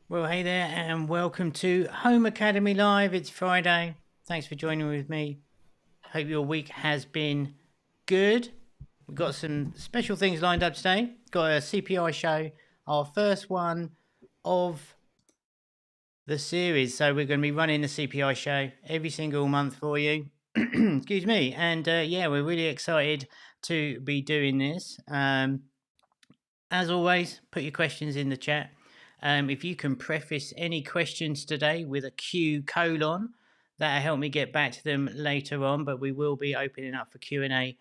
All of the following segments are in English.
Well, hey there, and welcome to Home Academy Live. It's Friday. Thanks for joining with me. Hope your week has been good. We've got some special things lined up today. Got a CPI show, our first one of the series. So we're going to be running the CPI show every single month for you. Excuse me. And yeah, we're really excited to be doing this. As always, put your questions in the chat. If you can preface any questions today with a Q colon, that'll help me get back to them later on. But we will be opening up for Q&A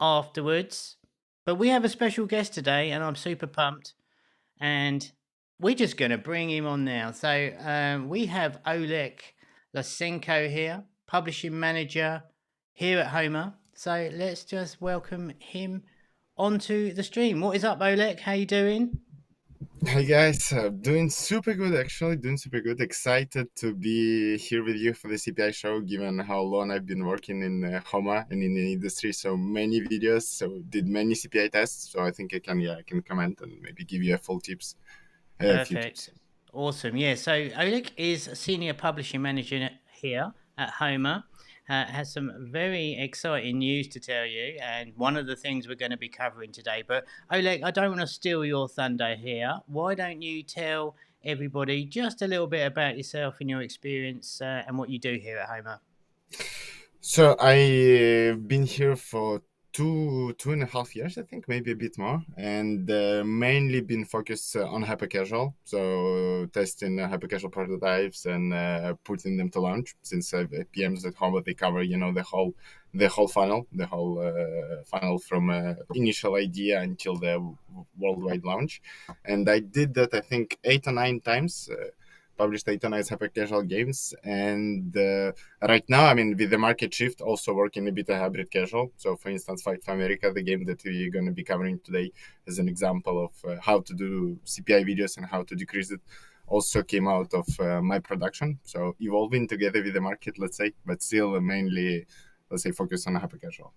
afterwards. But we have a special guest today, and I'm super pumped. And we're just going to bring him on now. So we have Olek Lasenko here, publishing manager here at Homa. So let's just welcome him onto the stream. What is up, Olek? How you doing? Hi guys, doing super good actually, doing super good. Excited to be here with you for the CPI show, given how long I've been working in Homa and in the industry. So many videos, so did many CPI tests. So I think I can comment and maybe give you a few tips. Perfect. Awesome. Yeah. So Olek is a senior publishing manager here at Homa. Has some very exciting news to tell you, and one of the things we're going to be covering today. But Olek, I don't want to steal your thunder here. Why don't you tell everybody just a little bit about yourself and your experience and what you do here at Homa? So I've been here for two and a half years, I think, maybe a bit more, and mainly been focused on hypercasual. So testing hypercasual prototypes and putting them to launch. Since PMs at home, they cover the whole funnel, funnel from initial idea until the worldwide launch. And I did that, I think, 8 or 9 times. Published 8 or 9 hyper casual games, and right now, I mean, with the market shift, also working a bit of hybrid casual. So, for instance, Fight for America, the game that we're going to be covering today, is an example of how to do CPI videos and how to decrease it. Also came out of my production, so evolving together with the market, let's say, but still mainly, let's say, focus on hyper casual.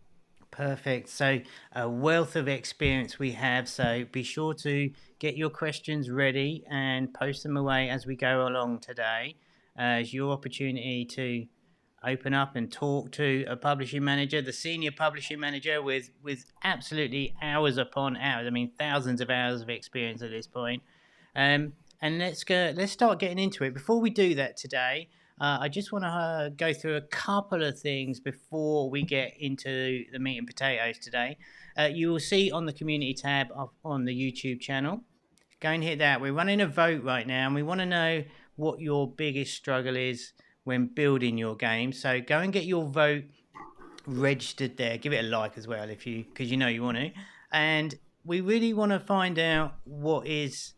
Perfect. So, a wealth of experience we have. So, be sure to get your questions ready and post them away as we go along today. It's your opportunity to open up and talk to a publishing manager, the senior publishing manager with absolutely hours upon hours. I mean, thousands of hours of experience at this point. And let's start getting into it. Before we do that today, I just want to go through a couple of things before we get into the meat and potatoes today. You will see on the community tab on the YouTube channel. Go and hit that. We're running a vote right now, and we want to know what your biggest struggle is when building your game. So go and get your vote registered there. Give it a like as well because you know you want to. And we really want to find out what is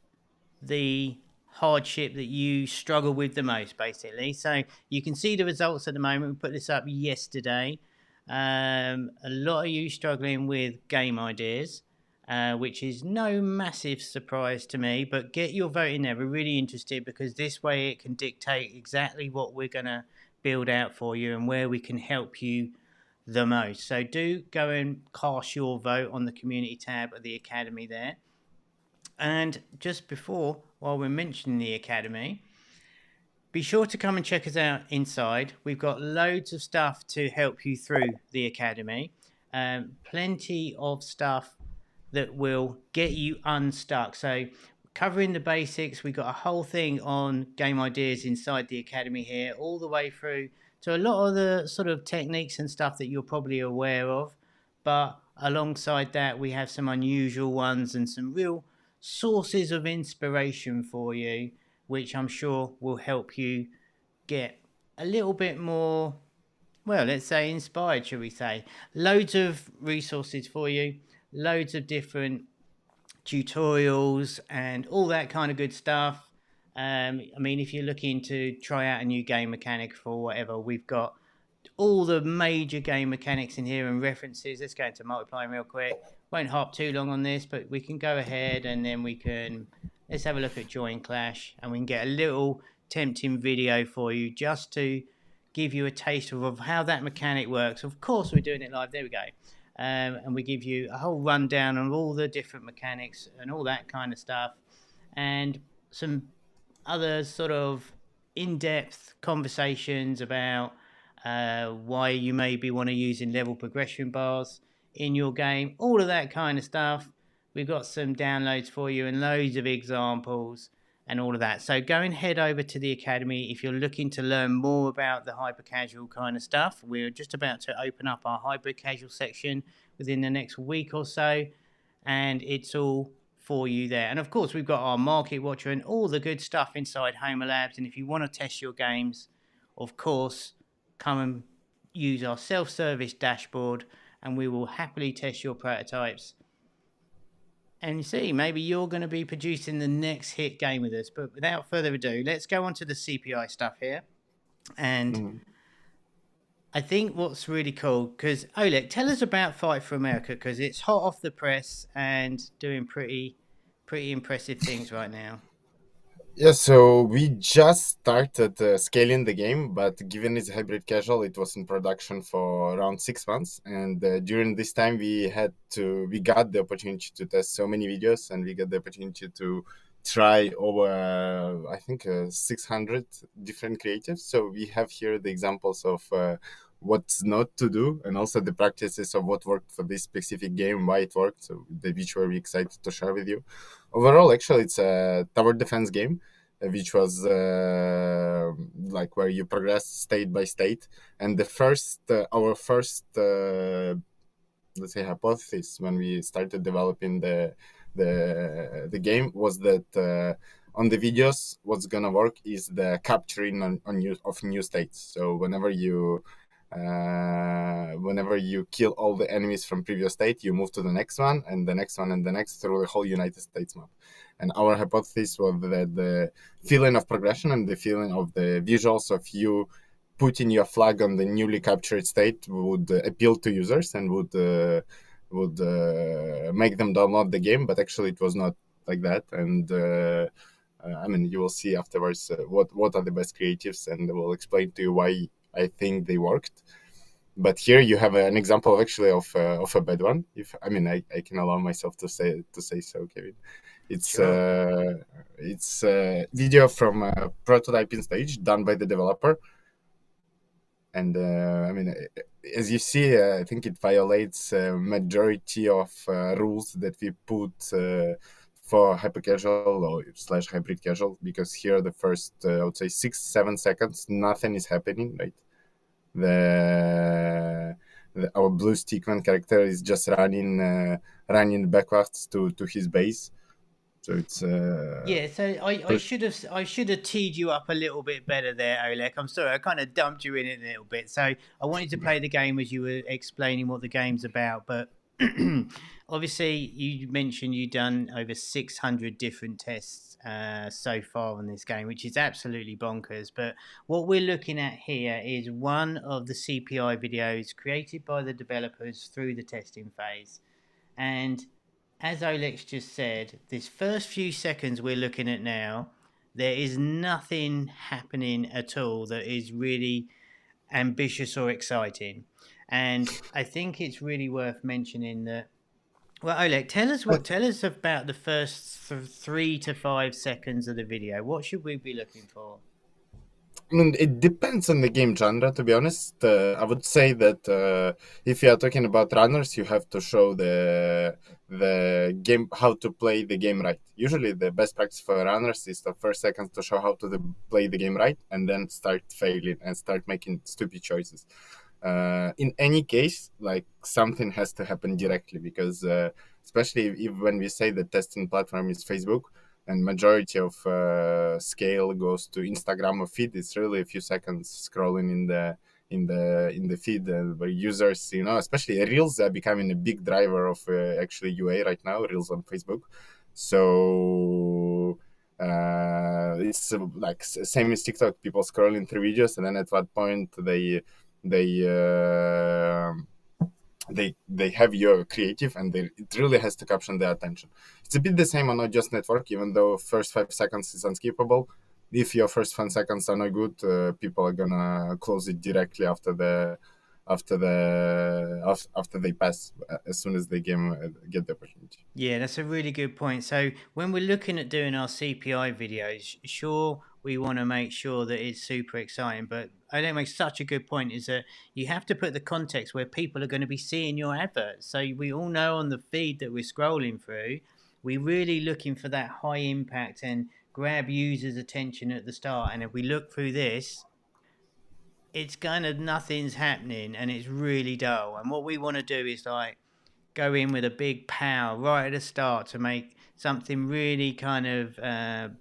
the hardship that you struggle with the most, basically. So you can see the results at the moment. We put this up yesterday. A lot of you struggling with game ideas, which is no massive surprise to me. But get your vote in there. We're really interested because this way it can dictate exactly what we're going to build out for you and where we can help you the most. So do go and cast your vote on the community tab of the Academy there. And just before, while we're mentioning the Academy, be sure to come and check us out inside. We've got loads of stuff to help you through the Academy. Plenty of stuff that will get you unstuck. So, covering the basics, we've got a whole thing on game ideas inside the Academy here, all the way through to a lot of the sort of techniques and stuff that you're probably aware of. But alongside that, we have some unusual ones and some real sources of inspiration for you, which I'm sure will help you get a little bit more, well, let's say inspired, shall we say. Loads of resources for you, loads of different tutorials and all that kind of good stuff. I mean, if you're looking to try out a new game mechanic for whatever, we've got all the major game mechanics in here and references. Let's go into multiplying real quick. Won't harp too long on this, but we can go ahead and then let's have a look at Join Clash and we can get a little tempting video for you just to give you a taste of how that mechanic works. Of course, we're doing it live. There we go. And we give you a whole rundown on all the different mechanics and all that kind of stuff. And some other sort of in-depth conversations about why you maybe want to use in level progression bars in your game, all of that kind of stuff. We've got some downloads for you and loads of examples and all of that. So go and head over to the Academy if you're looking to learn more about the hyper casual kind of stuff. We're just about to open up our hyper casual section within the next week or so, and it's all for you there. And of course, we've got our market watcher and all the good stuff inside Homa Labs. And if you want to test your games, of course, come and use our self-service dashboard, and we will happily test your prototypes. And you see, maybe you're going to be producing the next hit game with us. But without further ado, let's go on to the CPI stuff here. And I think what's really cool, because Olek, tell us about Fight for America, because it's hot off the press and doing pretty impressive things right now. Yeah, so we just started scaling the game, but given it's hybrid casual, it was in production for around 6 months. And during this time, we got the opportunity to test so many videos, and we got the opportunity to try over, I think, 600 different creatives. So we have here the examples of what's not to do, and also the practices of what worked for this specific game, why it worked. So which we're excited to share with you. Overall, actually, it's a tower defense game, which was like where you progress state by state. And our first, let's say, hypothesis when we started developing the game was that on the videos, what's gonna work is the capturing of new states. So whenever you kill all the enemies from previous state, you move to the next one and the next one and the next through the whole United States map. And our hypothesis was that the feeling of progression and the feeling of the visuals of you putting your flag on the newly captured state would appeal to users and would make them download the game. But actually, it was not like that. And I mean, you will see afterwards what are the best creatives, and we'll explain to you why I think they worked. But here you have an example actually of a bad one. If I mean, I can allow myself to say so, Kevin. It's Sure. it's a video from a prototyping stage done by the developer, and I mean, as you see, I think it violates majority of rules that we put for hypercasual or slash hybrid casual, because here the first I would say 6-7 seconds nothing is happening, right? Our blue stickman character is just running backwards to his base. So it's Yeah, so I should have teed you up a little bit better there, Olek. I'm sorry, I kind of dumped you in it a little bit. So I wanted to play the game as you were explaining what the game's about, but obviously you mentioned you've done over 600 different tests so far on this game, which is absolutely bonkers. But what we're looking at here is one of the CPI videos created by the developers through the testing phase, and as Olex just said, this first few seconds we're looking at now, there is nothing happening at all that is really ambitious or exciting. And I think it's really worth mentioning that. Well, Oleg, tell us about the first 3 to 5 seconds of the video. What should we be looking for? I mean, it depends on the game genre, to be honest. I would say that if you are talking about runners, you have to show the game how to play the game right. Usually, the best practice for runners is the first seconds to show how to play the game right, and then start failing and start making stupid choices. In any case, like something has to happen directly, because especially if when we say the testing platform is Facebook, and majority of scale goes to Instagram or feed, it's really a few seconds scrolling in the feed, where users, especially Reels are becoming a big driver of actually UA right now. Reels on Facebook, so it's like same as TikTok. People scrolling through videos, and then at what point they uh, they have your creative, and it really has to capture their attention. It's a bit the same on Just Network, even though first 5 seconds is unskippable. If your first 5 seconds are not good, people are gonna close it directly after they pass, as soon as the game get the opportunity. Yeah, that's a really good point. So when we're looking at doing our CPI videos, sure, we want to make sure that it's super exciting, but I think makes such a good point is that you have to put the context where people are going to be seeing your adverts. So we all know on the feed that we're scrolling through, we're really looking for that high impact and grab users' attention at the start. And if we look through this, it's kind of nothing's happening and it's really dull. And what we want to do is like go in with a big power right at the start to make something really kind of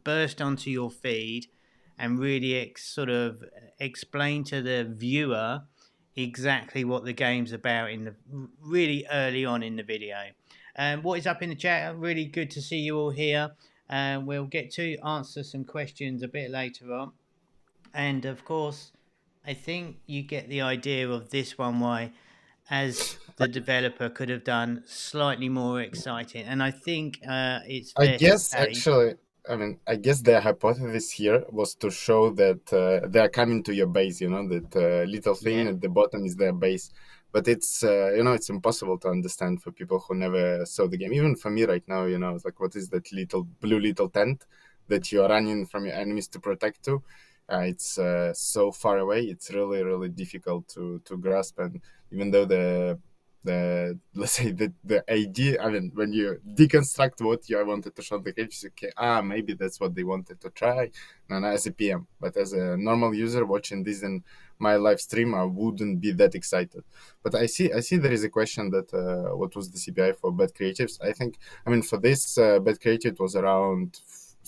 burst onto your feed and really sort of explain to the viewer exactly what the game's about in the really early on in the video. What is up in the chat? Really good to see you all here. We'll get to answer some questions a bit later on. And of course, I think you get the idea of this one why as the developer could have done slightly more exciting. And I think it's I fair to guess say, actually, I mean, I guess the hypothesis here was to show that they are coming to your base. That little thing yeah, at the bottom is their base. But it's it's impossible to understand for people who never saw the game. Even for me right now, it's like, what is that little blue little tent that you are running from your enemies to protect to? It's so far away. It's really really difficult to grasp. And even though the let's say the idea, I mean, when you deconstruct what you wanted to show the kids, okay, maybe that's what they wanted to try. No, not as a PM, but as a normal user watching this in my live stream, I wouldn't be that excited. But I see there is a question that what was the CPI for bad creatives. I think, I mean, for this bad creative it was around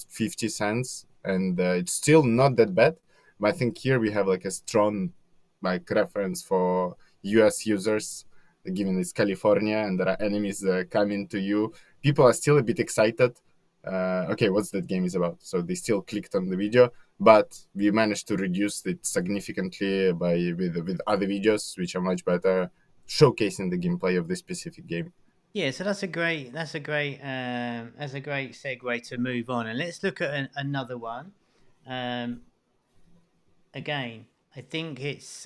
50 cents, and it's still not that bad. But I think here we have like a strong like reference for US users, given it's California and there are enemies coming to you. People are still a bit excited. Okay, what's that game is about? So they still clicked on the video, but we managed to reduce it significantly by with other videos which are much better, showcasing the gameplay of this specific game. yeah. So that's a great segue to move on, and let's look at another one. Um, Again, I think it's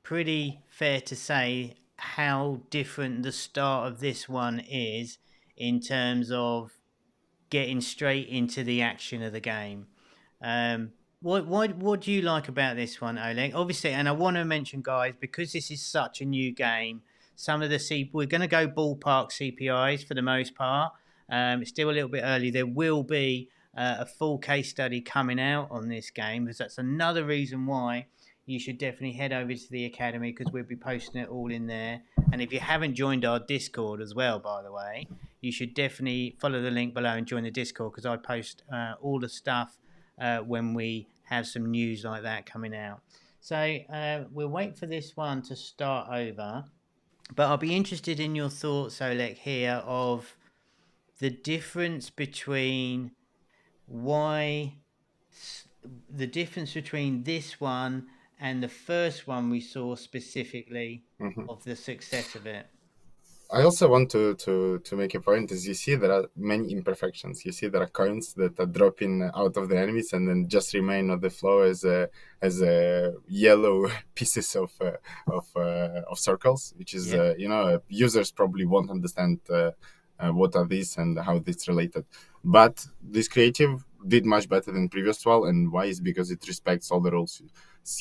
pretty fair to say how different the start of this one is in terms of getting straight into the action of the game. Um, what do you like about this one, Oleg? Obviously, and I want to mention, guys, because this is such a new game. Some of the we're going to go ballpark CPIs for the most part. It's still a little bit early. There will be a full case study coming out on this game because that's another reason why you should definitely head over to the academy because we'll be posting it all in there. And if you haven't joined our Discord as well, by the way, you should definitely follow the link below and join the Discord because I post all the stuff when we have some news like that coming out. So we'll wait for this one to start over. But I'll be interested in your thoughts, Olek, here of the difference between why the difference between this one and the first one we saw specifically Mhm. of the success of it. I also want to make a point is you see there are many imperfections. You see there are coins that are dropping out of the enemies and then just remain on the floor as a yellow pieces of circles, which is Yeah. users probably won't understand what are these and how it's related. But this creative did much better than previous one, and why is because it respects all the rules.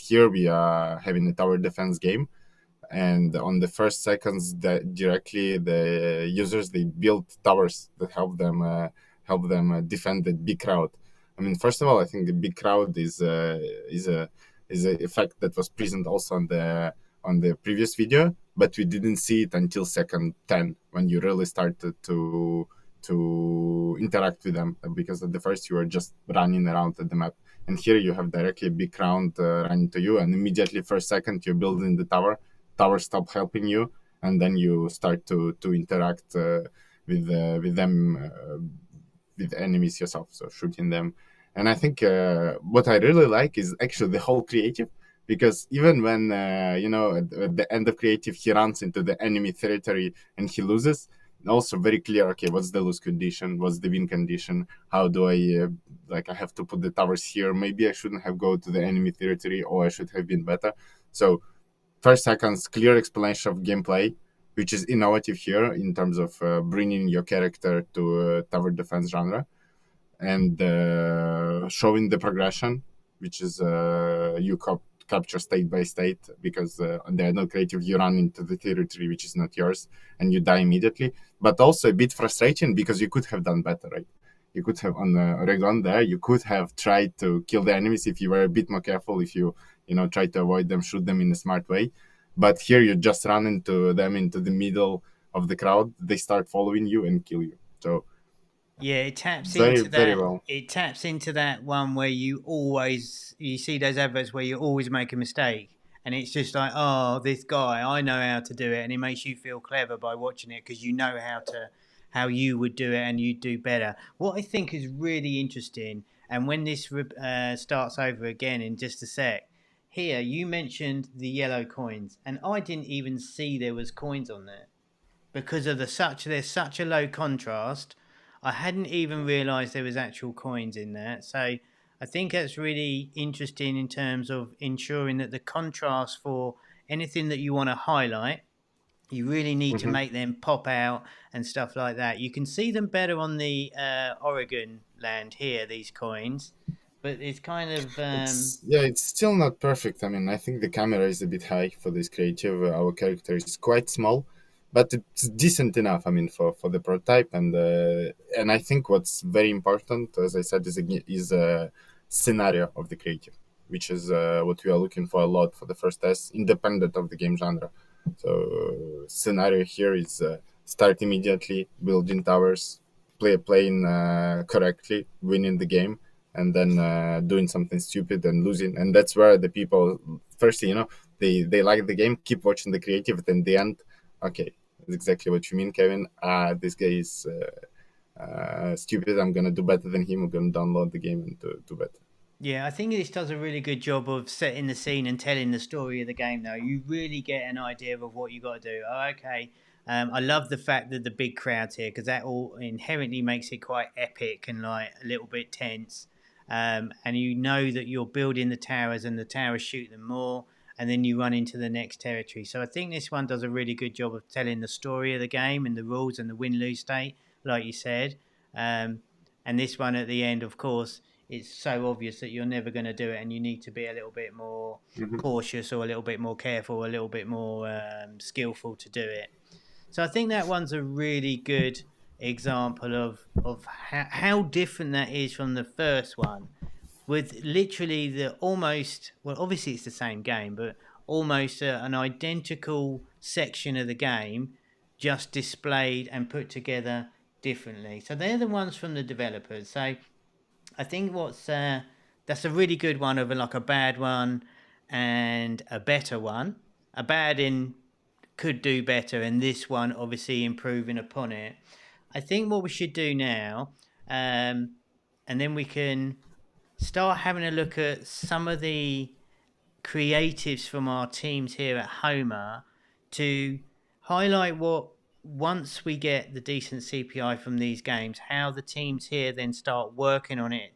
Here we are having a tower defense game, and on the first seconds that directly the users they build towers that help them defend the big crowd. I mean, first of all, I think the big crowd is a effect that was present also on the previous video, but we didn't see it until second 10 when you really started to interact with them, because at the first you were just running around at the map, and here you have directly a big crowd running to you, and immediately first second you're building the tower stop helping you, and then you start to interact with them, with enemies yourself, so shooting them. And I think what I really like is actually the whole creative, because even when at the end of creative he runs into the enemy territory and he loses, also very clear, okay, what's the lose condition, what's the win condition, how do I like I have to put the towers here, maybe I shouldn't have go to the enemy territory, or I should have been better. So first seconds clear explanation of gameplay, which is innovative here in terms of bringing your character to tower defense genre and showing the progression, which is capture state by state because they are not creative. You run into the territory which is not yours and you die immediately. But also a bit frustrating because you could have done better, right? You could have on the Oregon there. You could have tried to kill the enemies if you were a bit more careful. If you try to avoid them, shoot them in a smart way. But here you just run into them into the middle of the crowd. They start following you and kill you. So Yeah, it taps very into very that. well. It taps into that one where you see those adverts where you always make a mistake, and it's just like, oh, this guy, I know how to do it, and it makes you feel clever by watching it because you know how you would do it, and you'd do better. What I think is really interesting, and when this starts over again in just a sec, here you mentioned the yellow coins, and I didn't even see there was coins on there because of there's such a low contrast. I hadn't even realised there was actual coins in there. So I think that's really interesting in terms of ensuring that the contrast for anything that you want to highlight, you really need to Mhm. make them pop out and stuff like that. You can see them better on the Oregon land here, these coins, but it's kind of It's still not perfect. I mean, I think the camera is a bit high for this creative. Our character is quite small, but it's decent enough. I mean, for the prototype, and I think what's very important, as I said, is a scenario of the creative, which is what we are looking for a lot for the first test, independent of the game genre. So scenario here is start immediately, building towers, playing correctly, winning the game, and then doing something stupid and losing. And that's where the people, firstly, they like the game, keep watching the creative, but in the end, okay, that's exactly what you mean, Kevin. This guy is stupid. I'm gonna do better than him. I'm gonna download the game and do better. Yeah, I think this does a really good job of setting the scene and telling the story of the game. Though you really get an idea of what you got to do. Oh, okay. I love the fact that the big crowds here because that all inherently makes it quite epic and like a little bit tense. And you know that you're building the towers and the towers shoot them more, and then you run into the next territory. So I think this one does a really good job of telling the story of the game and the rules and the win lose state, like you said. Um, and this one at the end, of course, it's so obvious that you're never going to do it, and you need to be a little bit more Mhm. cautious or a little bit more careful, a little bit more skillful to do it. So I think that one's a really good example of how different that is from the first one, with literally the almost well, obviously it's the same game, but almost an identical section of the game, just displayed and put together differently. So they're the ones from the developers. So I think what's that's a really good one of like a bad one and a better one. A bad in could do better, and this one obviously improving upon it. I think what we should do now, and then we can start having a look at some of the creatives from our teams here at Homa to highlight what once we get the decent CPI from these games, how the teams here then start working on it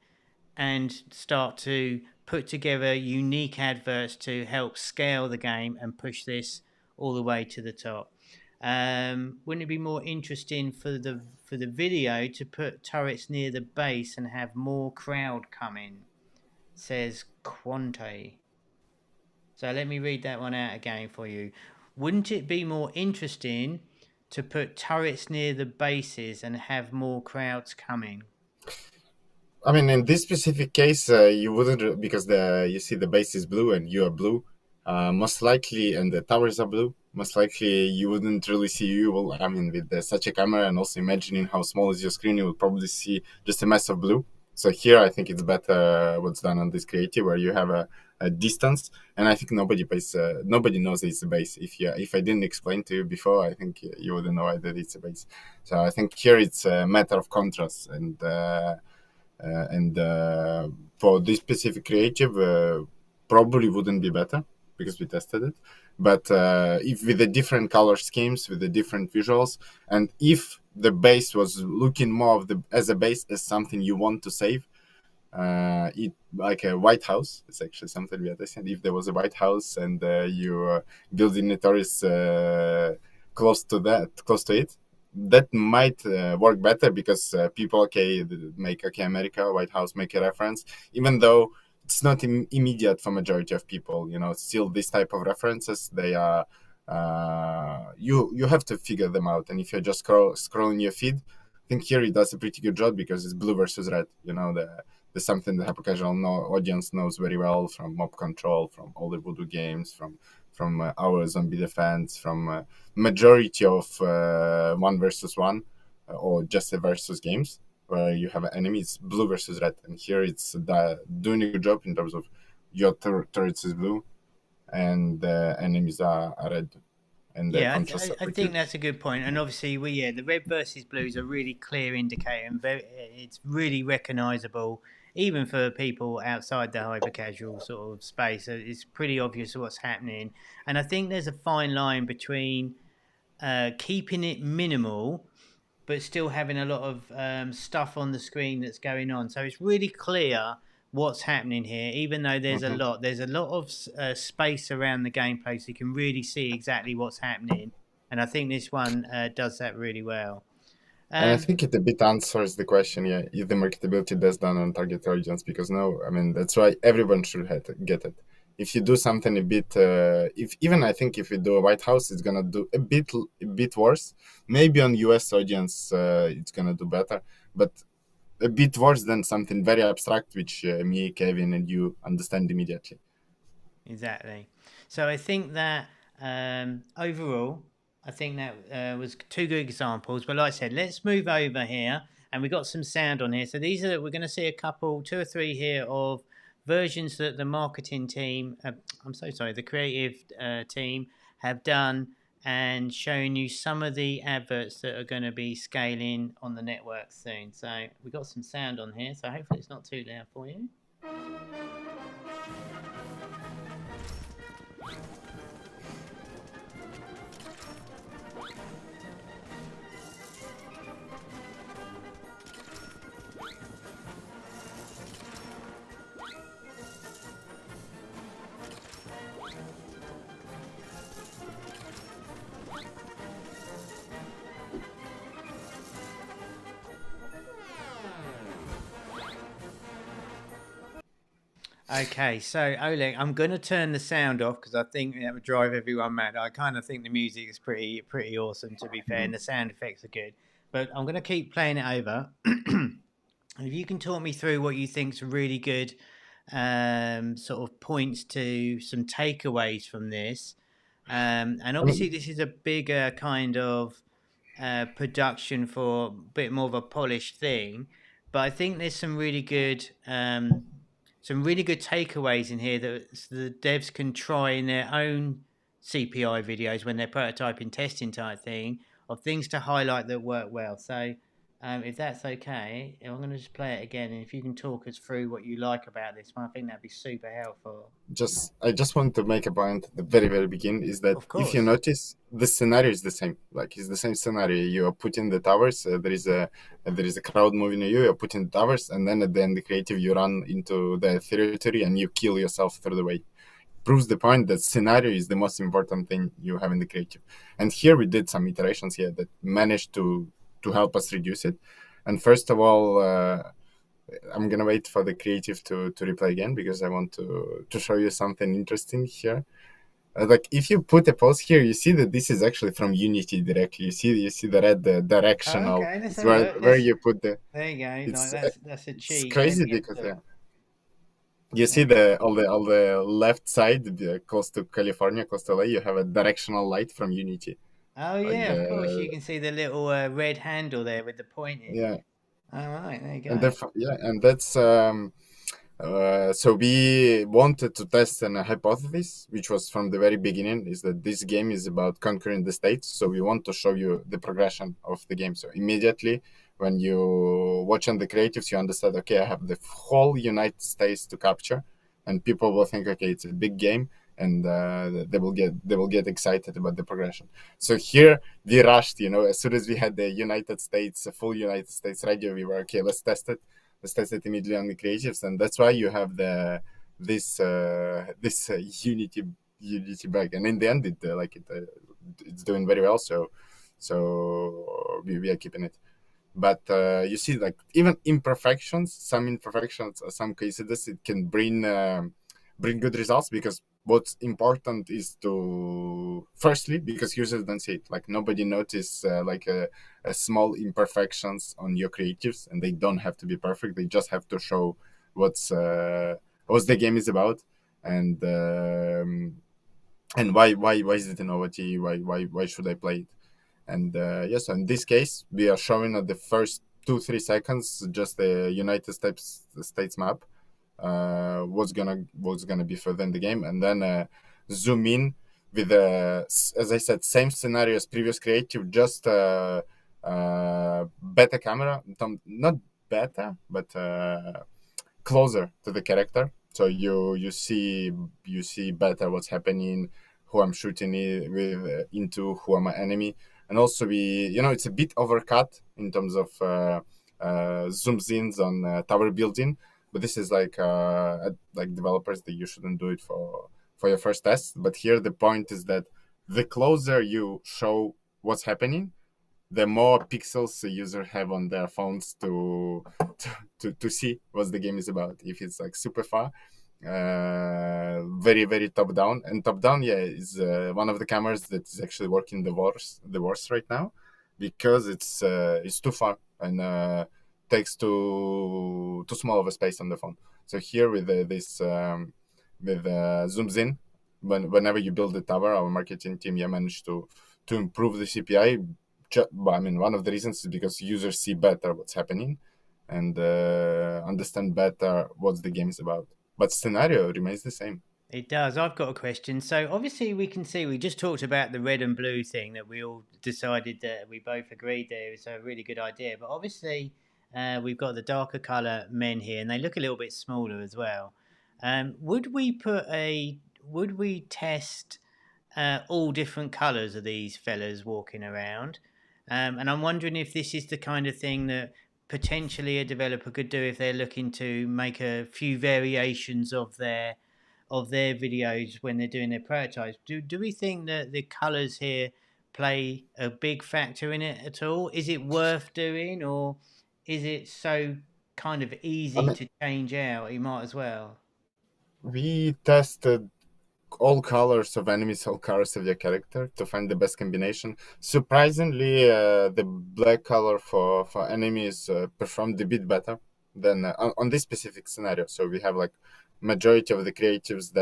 and start to put together unique adverts to help scale the game and push this all the way to the top. Wouldn't it be more interesting for the video to put turrets near the base and have more crowd coming? Says Quante. So let me read that one out again for you. Wouldn't it be more interesting to put turrets near the bases and have more crowds coming? I mean, in this specific case, you wouldn't because the you see the base is blue and you are blue. Most likely, and the towers are blue. Most likely, you wouldn't really see you. Well, I mean, with such a camera and also imagining how small is your screen, you would probably see just a mess of blue. So here, I think it's better what's done on this creative, where you have a distance, and I think nobody knows it's a base. If I didn't explain to you before, I think you wouldn't know that it's a base. So I think here it's a matter of contrast and for this specific creative probably wouldn't be better because we tested it, but if with the different color schemes with the different visuals, and if the base was looking more of the as a base as something you want to save, it like a White House. It's actually something we understand. If there was a White House and you building a tourist close to it, that might work better because people, okay, make okay America, White House make a reference, even though it's not immediate for majority of people. Still this type of references, they are you have to figure them out. And if you're just scrolling your feed, I think here it does a pretty good job because it's blue versus red. There's something the hyper-casual audience knows very well from Mob Control, from all the Voodoo games, from our Zombie Defense, from majority of one versus one or just a versus games where you have enemies blue versus red. And here it's doing a good job in terms of your turrets is blue and the enemies are red, and the Yeah, contrasts are I pretty think good. that's a good point. And obviously, the red versus blue is a really clear indicator, and it's really recognisable even for people outside the hyper casual sort of space. So it's pretty obvious what's happening. And I think there's a fine line between keeping it minimal but still having a lot of stuff on the screen that's going on. So it's really clear what's happening here, even though Mhm. there's a lot of space around the gameplay, so you can really see exactly what's happening. And I think this one does that really well. And I Um, think it a bit answers the question, yeah, if the marketability does done on target audience, because no, I mean that's why everyone should get it. If you do something a bit, if even I think if you do a White House, it's gonna do a bit worse. Maybe on US audience, it's gonna do better, but a bit worse than something very abstract, which me, Kevin, and you understand immediately. Exactly. So I think that overall, I think that was two good examples. But like I said, let's move over here, and we got some sound on here. So these are we're going to see a couple, two or three here of versions that the marketing team, I'm so sorry, the creative team have done and showing you some of the adverts that are going to be scaling on the network soon. So we got some sound on here. So hopefully it's not too loud for you. Okay, so Oleg, I'm going to turn the sound off because I think that would drive everyone mad. I kind of think the music is pretty awesome, to be fair, and the sound effects are good. But I'm going to keep playing it over. And if you can talk me through what you think's really good, sort of points to some takeaways from this. And I obviously, mean, this is a bigger kind of production for a bit more of a polished thing. But I think there's some really good takeaways in here that the devs can try in their own CPI videos when they're prototyping, testing type thing of things to highlight that work well. So if that's okay, I'm going to just play it again, and if you can talk us through what you like about this one, I think that'd be super helpful. I just want to make a point at the very very beginning is that Of if you course. notice the scenario is the same, like it's the same scenario. You are putting the towers, there is a crowd moving at you, you're putting the towers, and then at the end the creative you run into the territory and you kill yourself through the way. Proves the point that scenario is the most important thing you have in the creative. And here we did some iterations here that managed to help us reduce it. And first of all, I'm gonna wait for the creative to replay again because I want to show you something interesting here. Like if you put a pause here, you see that this is actually from Unity directly. You see the red Oh, directional. okay, let's It's have a look. where you put the. There you go. Like It's that's a it's cheat. Let crazy me have because a look. yeah, you see Let me the all the left side close to California, close to LA. You have a directional light from Unity, Oh like yeah, of course. the You can see the little red handle there with the pointing. yeah, All right, there you and go. that's so we wanted to test a hypothesis, which was from the very beginning, is that this game is about conquering the states. So we want to show you the progression of the game. So immediately when you watch on the creatives, you understand, okay, I have the whole United States to capture, and people will think, okay, it's a big game, and they will get excited about the progression. So here we rushed, as soon as we had the United States, a full United States radio, we were okay, let's test it immediately on the creatives, and that's why you have this Unity bug. And in the end, it it's doing very well. So we are keeping it. But you see, like even imperfections, some imperfections, some cases, it can bring good results, because what's important is to firstly, because users don't see it, like nobody notice like a small imperfections on your creatives, and they don't have to be perfect. They just have to show what's what the game is about, and why is it innovative, why should I play it. And yes, in this case, we are showing at the first 2-3 seconds just the United States map, what's gonna be further in the game, and then zoom in with as I said, same scenario as previous creative, just better camera, not better, but closer to the character, so you see better what's happening, who I'm shooting with into, who are my enemy. And also it's a bit overcut in terms of zooms in on tower building, but this is like developers that you shouldn't do it for your first test. But here the point is that the closer you show what's happening, the more pixels the user have on their phones to see what the game is about. If it's like super far, very very top down, and top down, yeah, is one of the cameras that is actually working the worst right now, because it's too far, and takes too small of a space on the phone. So here with this with zooms in, whenever you build the tower, our marketing team, yeah, managed to improve the CPI. I mean, one of the reasons is because users see better what's happening, and understand better what the game is about. But scenario remains the same. It does. I've got a question. So obviously we can see we just talked about the red and blue thing that we all decided that we both agreed there is a really good idea. But obviously we've got the darker color men here, and they look a little bit smaller as well. Would we test all different colors of these fellas walking around? And I'm wondering if this is the kind of thing that potentially a developer could do if they're looking to make a few variations of their videos when they're doing their prototypes. Do we think that the colors here play a big factor in it at all? Is it worth doing, or is it so kind of I easy mean, to change out? You might as well. we tested all colors of enemies, all colors of your character to find the best combination. Surprisingly, the black color for enemies performed a bit better than on this specific scenario. So we have like majority of the creatives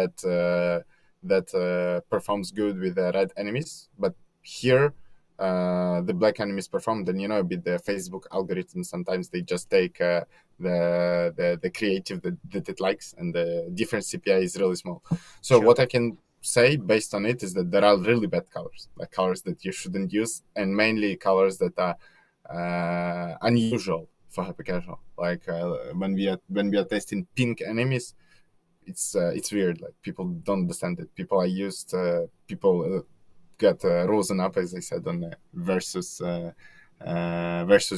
that performs good with the red enemies, but here the black enemies perform. Then a bit the Facebook algorithm. Sometimes they just take the creative that it likes, and the difference CPI is really small. So Sure. what I can say based on it is that there are really bad colors, like colors that you shouldn't use, and mainly colors that are unusual for hypercasual. Like when we are testing pink enemies, it's weird. Like people don't understand it. People get risen up, as I said, on versus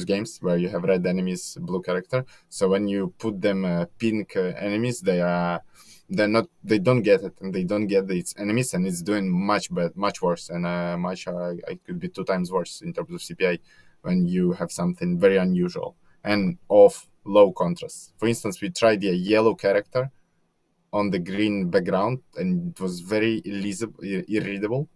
games where you have red enemies, blue character. So when you put them pink enemies, they don't get it, and they don't get its enemies, and it's doing much worse, and it could be 2 times worse in terms of CPI when you have something very unusual and of low contrast. For instance, we tried a yellow character on the green background, and it was very irreadable.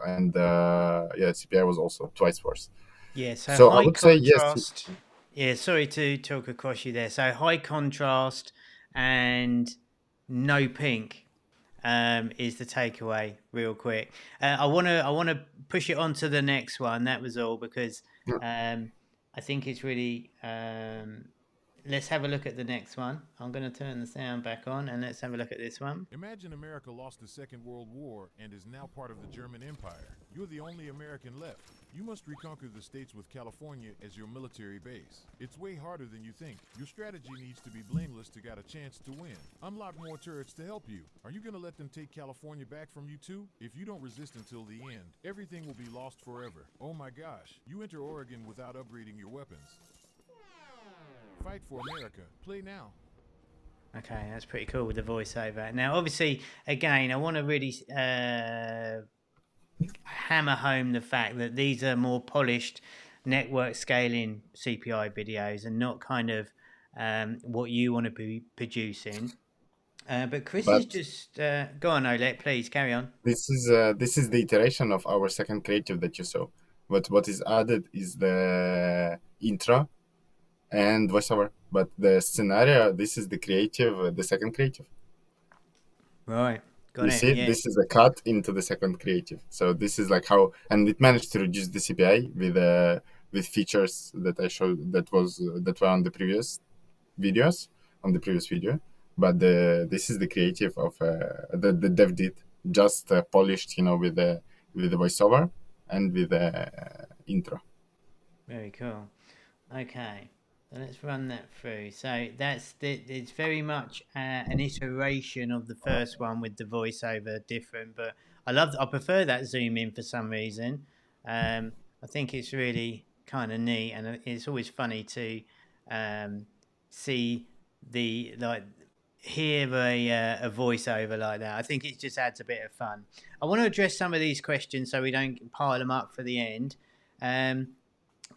And yeah, CPI was also twice worse. Yeah, so So I high would say yes. contrast. Yeah, sorry to talk across you there. So high contrast and no pink is the takeaway, real quick. I wanna push it on to the next one. That was all because I think it's really. Let's have a look at the next one. I'm going to turn the sound back on and let's have a look at this one. Imagine America lost the Second World War and is now part of the German Empire. You're the only American left. You must reconquer the states with California as your military base. It's way harder than you think. Your strategy needs to be blameless to get a chance to win. Unlock more turrets to help you. Are you going to let them take California back from you too? If you don't resist until the end, everything will be lost forever. Oh my gosh, you enter Oregon without upgrading your weapons. Fight for America. Play now. Okay, that's pretty cool with the voiceover. Now, obviously, again, I want to really hammer home the fact that these are more polished network scaling CPI videos and not kind of what you want to be producing. But Chris is But just go on, Olek, please carry on. this is the iteration of our second creative that you saw. But what is added is the intro and voiceover. But the scenario, this is the creative, the second creative. Right, got You it. see, Yeah, this is a cut into the second creative. So this is like how, and it managed to reduce the CPI with features that I showed that were on the previous videos, on the previous video. But this is the creative of the dev did, just polished, with the voiceover and with the intro. very cool. Okay, so let's run that through. So it's very much an iteration of the first one with the voiceover different, but I prefer that zoom in for some reason. I think it's really kind of neat, and it's always funny to see the like hear a voiceover like that. I think it just adds a bit of fun. I want to address some of these questions so we don't pile them up for the end.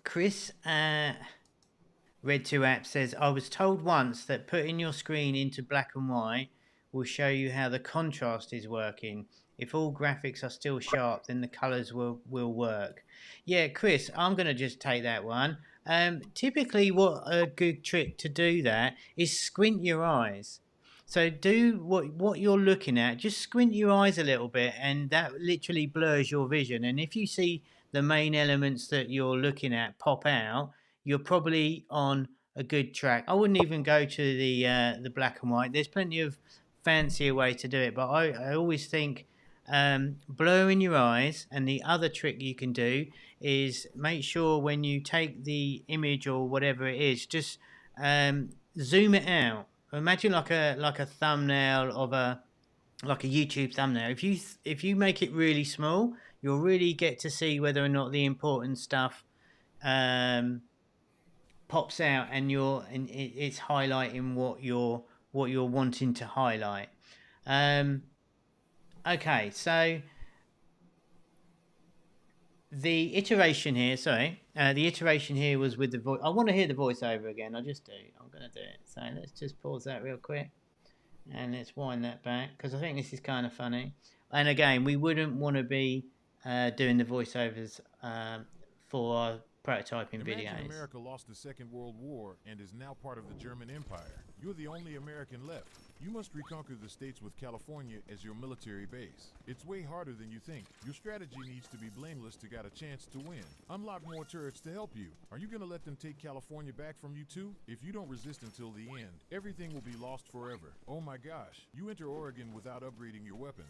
Chris Red2App says, I was told once that putting your screen into black and white will show you how the contrast is working. If all graphics are still sharp, then the colors will work. Yeah, Chris, I'm going to just take that one. Typically, what a good trick to do that is squint your eyes. So do what you're looking at. Just squint your eyes a little bit, and that literally blurs your vision. And if you see the main elements that you're looking at pop out, you're probably on a good track. I wouldn't even go to the black and white. There's plenty of fancier way to do it, but I always think blurring your eyes. And the other trick you can do is make sure when you take the image or whatever it is, just zoom it out. Imagine like a thumbnail of like a YouTube thumbnail. If you make it really small, you'll really get to see whether or not the important stuff pops out, and it's highlighting what you're wanting to highlight. Okay, so the iteration here, the iteration here was with the voice. I want to hear the voiceover again. I just do. I'm going to do it. So let's just pause that real quick. And let's wind that back, because I think this is kind of funny. And again, we wouldn't want to be doing the voiceovers for our prototyping Imagine videos. America lost the Second World War and is now part of the German Empire. You're the only American left. You must reconquer the states with California as your military base. It's way harder than you think. Your strategy needs to be blameless to get a chance to win. Unlock more turrets to help you. Are you going to let them take California back from you too? If you don't resist until the end, everything will be lost forever. Oh my gosh, you enter Oregon without upgrading your weapons.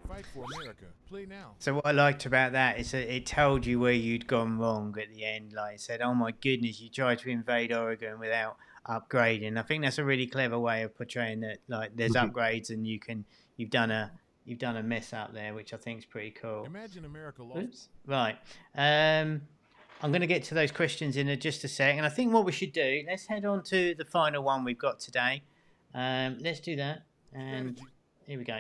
Fight for America. Play now. So what I liked about that is that it told you where you'd gone wrong at the end. Like it said, "Oh my goodness, you tried to invade Oregon without upgrading." I think that's a really clever way of portraying that. Like there's upgrades, and you've done a mess up there, which I think is pretty cool. Imagine America lost. Oops. Right. I'm going to get to those questions in just a sec, and I think what we should do, let's head on to the final one we've got today. Let's do that, and here we go.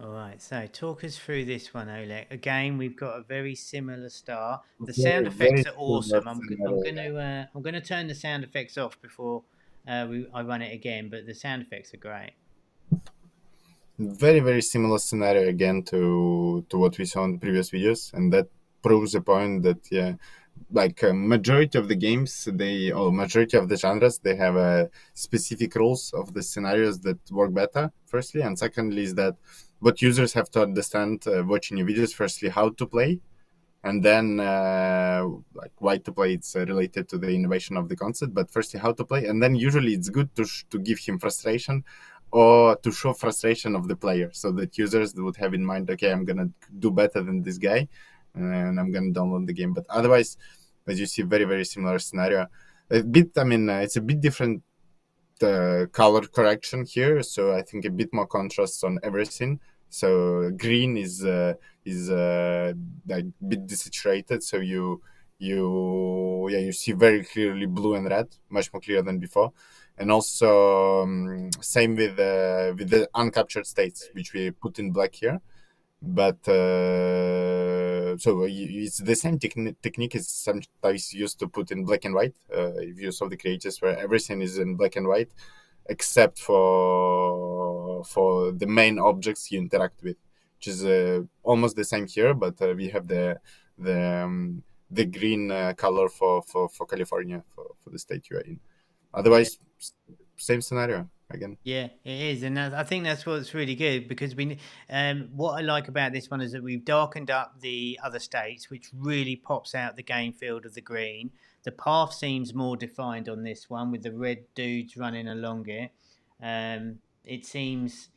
All right, so talk us through this one, Olek. Again, we've got a very similar start. The sound effects are awesome. I'm going to turn the sound effects off before I run it again, but the sound effects are great. Very, very similar scenario again to what we saw in the previous videos, and that proves the point that like majority of the games, majority of the genres, they have specific rules of the scenarios that work better. Firstly, and secondly is that what users have to understand watching your videos. Firstly, how to play, and then like why to play. It's related to the innovation of the concept. But firstly, how to play, and then usually it's good to give him frustration or to show frustration of the player, so that users would have in mind, okay, I'm gonna do better than this guy, and I'm gonna download the game. But otherwise, as you see, very very similar scenario. A bit, I mean, it's a bit different color correction here, so I think a bit more contrast on everything. So green is like a bit desaturated, so you see very clearly blue and red, much more clear than before. And also same with the uncaptured states, which we put in black here. But so it's the same technique is sometimes used to put in black and white. If you saw the creators where everything is in black and white, except for the main objects you interact with, which is almost the same here. But we have the green color for California, for the state you are in. Otherwise, same scenario again. Yeah, it is, and I think that's what's really good, because what I like about this one is that we've darkened up the other states, which really pops out the game field of the green. The path seems more defined on this one with the red dudes running along it. It seems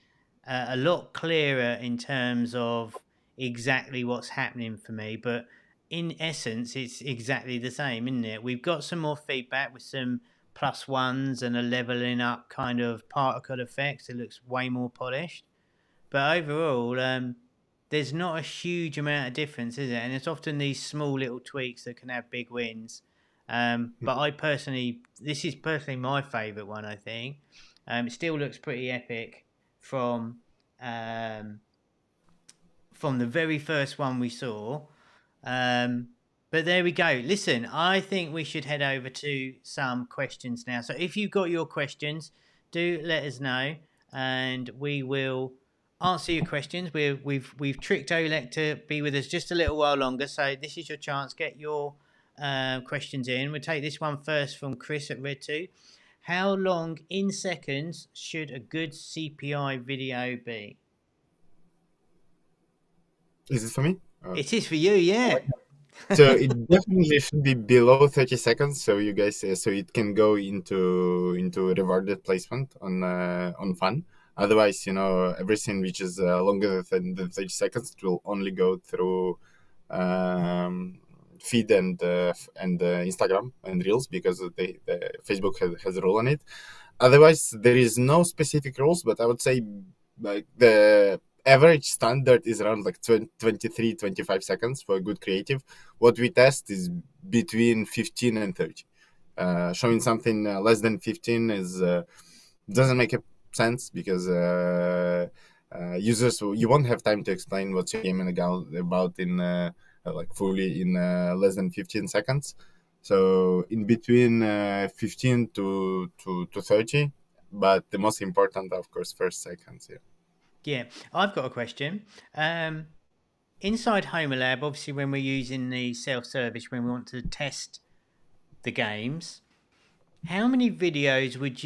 a lot clearer in terms of exactly what's happening for me, but in essence, it's exactly the same, isn't it? We've got some more feedback with some +1s and a leveling up kind of particle effects. It looks way more polished, but overall, there's not a huge amount of difference, is it? And it's often these small little tweaks that can have big wins. But this is personally my favorite one. I think it still looks pretty epic from the very first one we saw. But there we go. Listen, I think we should head over to some questions now. So if you've got your questions, do let us know, and we will answer your questions. We've tricked Olek to be with us just a little while longer, so this is your chance. Get your questions in. We'll take this one first from Chris at Red2. How long in seconds should a good CPI video be? Is it for me? It is for you, yeah. So it definitely should be below 30 seconds, so you guys so it can go into rewarded placement on fun. Otherwise, everything which is longer than 30 seconds will only go through feed and Instagram and Reels, because the Facebook has a rule on it. Otherwise, there is no specific rules, but I would say like the average standard is around like 23-25 seconds for a good creative. What we test is between 15 and 30. Showing something less than 15 is doesn't make sense, because users, you won't have time to explain what's your game about in like fully in less than 15 seconds. So in between 15 to 30, but the most important, of course, first seconds. Yeah, I've got a question. Inside Homa Lab, obviously, when we're using the self-service, when we want to test the games, how many videos would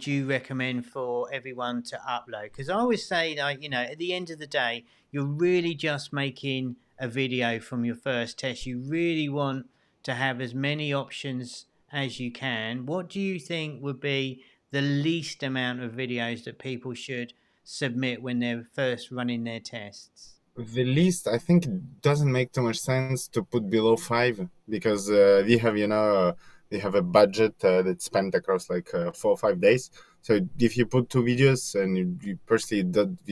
you recommend for everyone to upload? Because I always say, like, at the end of the day, you're really just making a video from your first test. You really want to have as many options as you can. What do you think would be the least amount of videos that people should submit when they're first running their tests? The least, I think, it doesn't make too much sense to put below 5, because we have a budget that's spent across like 4 or 5 days. So if you put 2 videos and you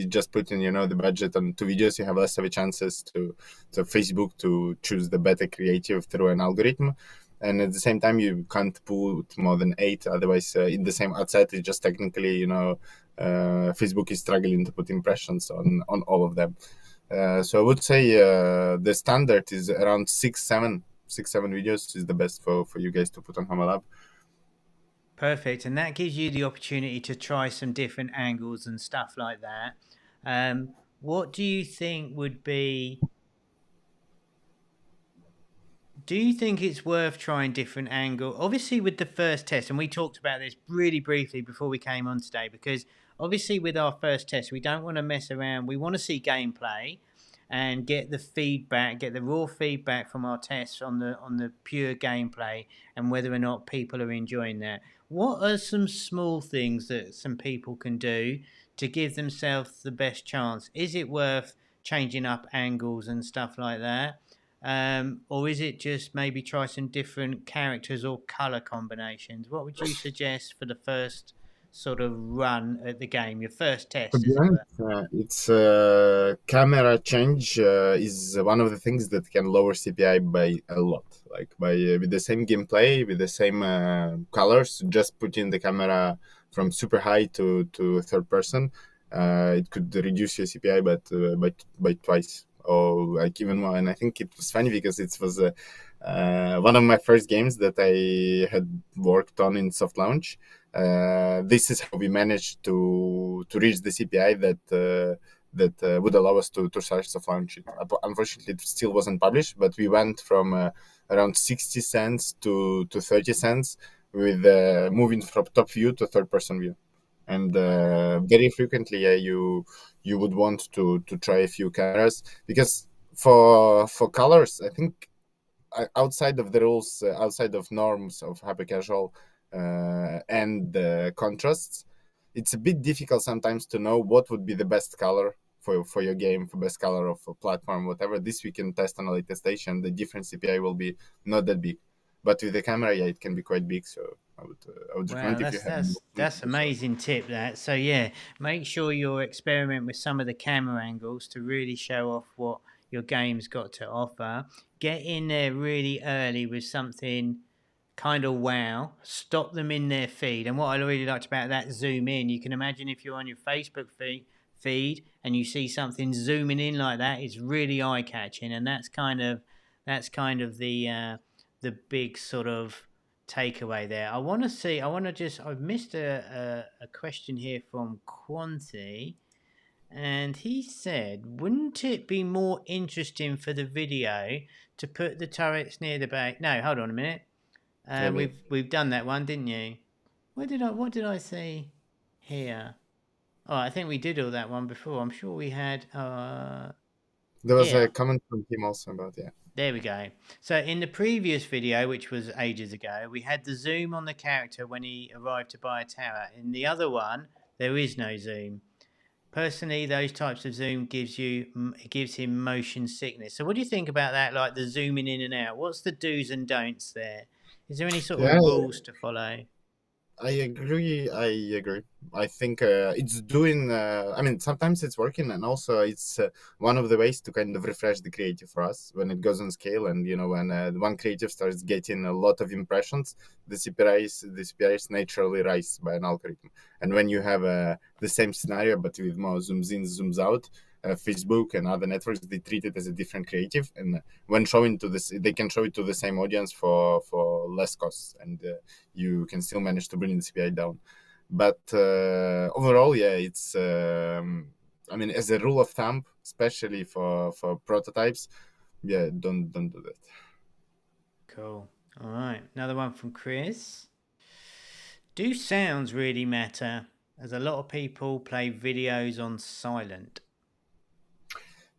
just put in the budget on 2 videos, you have less of a chances to Facebook to choose the better creative through an algorithm. And at the same time, you can't put more than 8. Otherwise, in the same ad set, it's just technically, Facebook is struggling to put impressions on all of them. So I would say the standard is around 6-7 videos is the best for you guys to put on Homa Lab. Perfect, and that gives you the opportunity to try some different angles and stuff like that. What do you think would be? Do you think it's worth trying different angle? Obviously, with the first test, and we talked about this really briefly before we came on today, because obviously with our first test, we don't want to mess around. We want to see gameplay. and get the feedback, get the raw feedback from our tests on the pure gameplay and whether or not people are enjoying that. What are some small things that some people can do to give themselves the best chance? Is it worth changing up angles and stuff like that? Or is it just maybe try some different characters or color combinations? What would you suggest for the first sort of run at the game, your first To test, be as it were? honest, it's camera change is one of the things that can lower CPI by a lot. Like by with the same gameplay, with the same colors, just putting the camera from super high to third person, it could reduce your CPI by twice or like even more. And I think it was funny because it was one of my first games that I had worked on in soft launch. This is how we managed to reach the CPI that would allow us to start soft launch it. Unfortunately, it still wasn't published, but we went from around 60 cents to 30 cents with moving from top view to third person view. And very frequently, you would want to try a few cameras because for colors, I think outside of the rules, outside of norms of hypercasual and contrasts, it's a bit difficult sometimes to know what would be the best color for your game, for best color of a platform, whatever. This we can test on a later station. The different CPI will be not that big, but with the camera, yeah, it can be quite big. So I would Wow, recommend if you that's have. that's amazing tip that. So yeah, make sure you experiment with some of the camera angles to really show off what your game's got to offer. Get in there really early with something kind of wow. Stop them in their feed. And what I really liked about that zoom in, you can imagine if you're on your Facebook feed and you see something zooming in like that, it's really eye catching, and that's kind of the big sort of takeaway there. I want to see. I want to just. I've missed a question here from Quanti, and he said, "Wouldn't it be more interesting for the video to put the turrets near the back?" No, hold on a minute. Yeah, We've done that one, didn't you? What did I say here? Oh, I think we did all that one before. I'm sure we had. there was a Yeah. comment from him also about yeah. There we go. So in the previous video, which was ages ago, we had the zoom on the character when he arrived to buy a tower. In the other one, there is no zoom. Personally, those types of zoom gives him motion sickness. So what do you think about that? Like the zooming in and out. What's the do's and don'ts there? Is there any sort of Yeah, rules to follow? I agree. I agree. I think it's doing. I mean, sometimes it's working, and also it's one of the ways to kind of refresh the creative for us when it goes on scale. And when one creative starts getting a lot of impressions, the CPIs naturally rise by an algorithm. And when you have the same scenario but with more zooms in, zooms out, Facebook and other networks, they treat it as a different creative, and when showing to this, they can show it to the same audience for less costs, and you can still manage to bring the CPI down. But overall, yeah, it's. I mean, as a rule of thumb, especially for prototypes, yeah, don't do that. Cool. All right. Another one from Chris. Do sounds really matter? As a lot of people play videos on silent.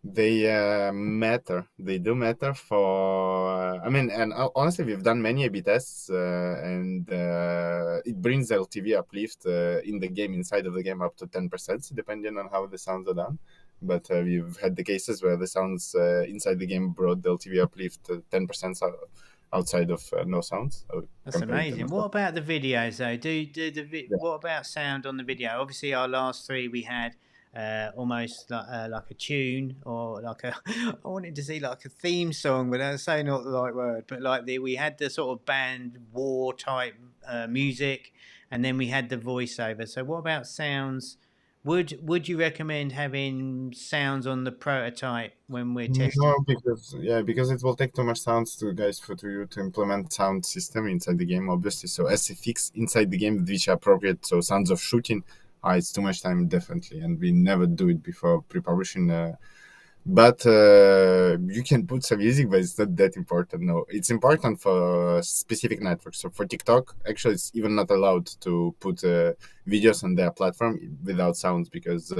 They matter. They do matter for. I mean, and honestly, we've done many A/B tests, and it brings LTV uplift in the game, inside of the game, up to 10%, depending on how the sounds are done. But we've had the cases where the sounds inside the game brought the LTV uplift 10% outside of no sounds. That's Compared to no amazing. What sound. about the videos though? Yeah. What about sound on the video? Obviously, our last three we had almost like a tune or like a. I wanted to see like a theme song, but that's so not the right word. But like we had the sort of band war type music, and then we had the voiceover. So what about sounds? Would you recommend having sounds on the prototype when we're testing? No, because it will take too much sounds to guys for you to implement sound system inside the game, obviously. So SFX inside the game, which are appropriate. So sounds of shooting, it's too much time definitely, and we never do it before pre-publishing. but you can put some music, but it's not that important. No, it's important for specific networks. So for TikTok, actually, it's even not allowed to put videos on their platform without sounds because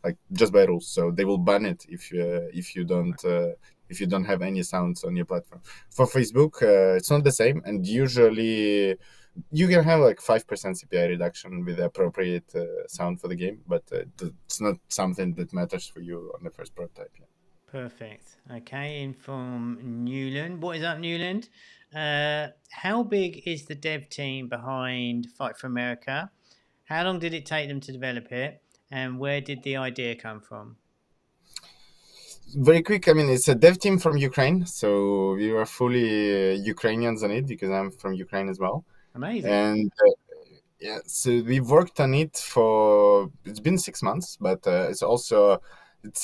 like just by rules. So they will ban it if you don't have any sounds on your platform. For Facebook, it's not the same, and usually you can have like 5% CPI reduction with the appropriate sound for the game, but it's not something that matters for you on the first prototype. Yeah. Perfect. Okay, in from Newland. What is up, Newland? How big is the dev team behind Fight for America? How long did it take them to develop it? And where did the idea come from? Very quick. I mean, it's a dev team from Ukraine, so we were fully Ukrainians on it because I'm from Ukraine as well. Amazing. And yeah, so we worked on it for it's been 6 months, but it's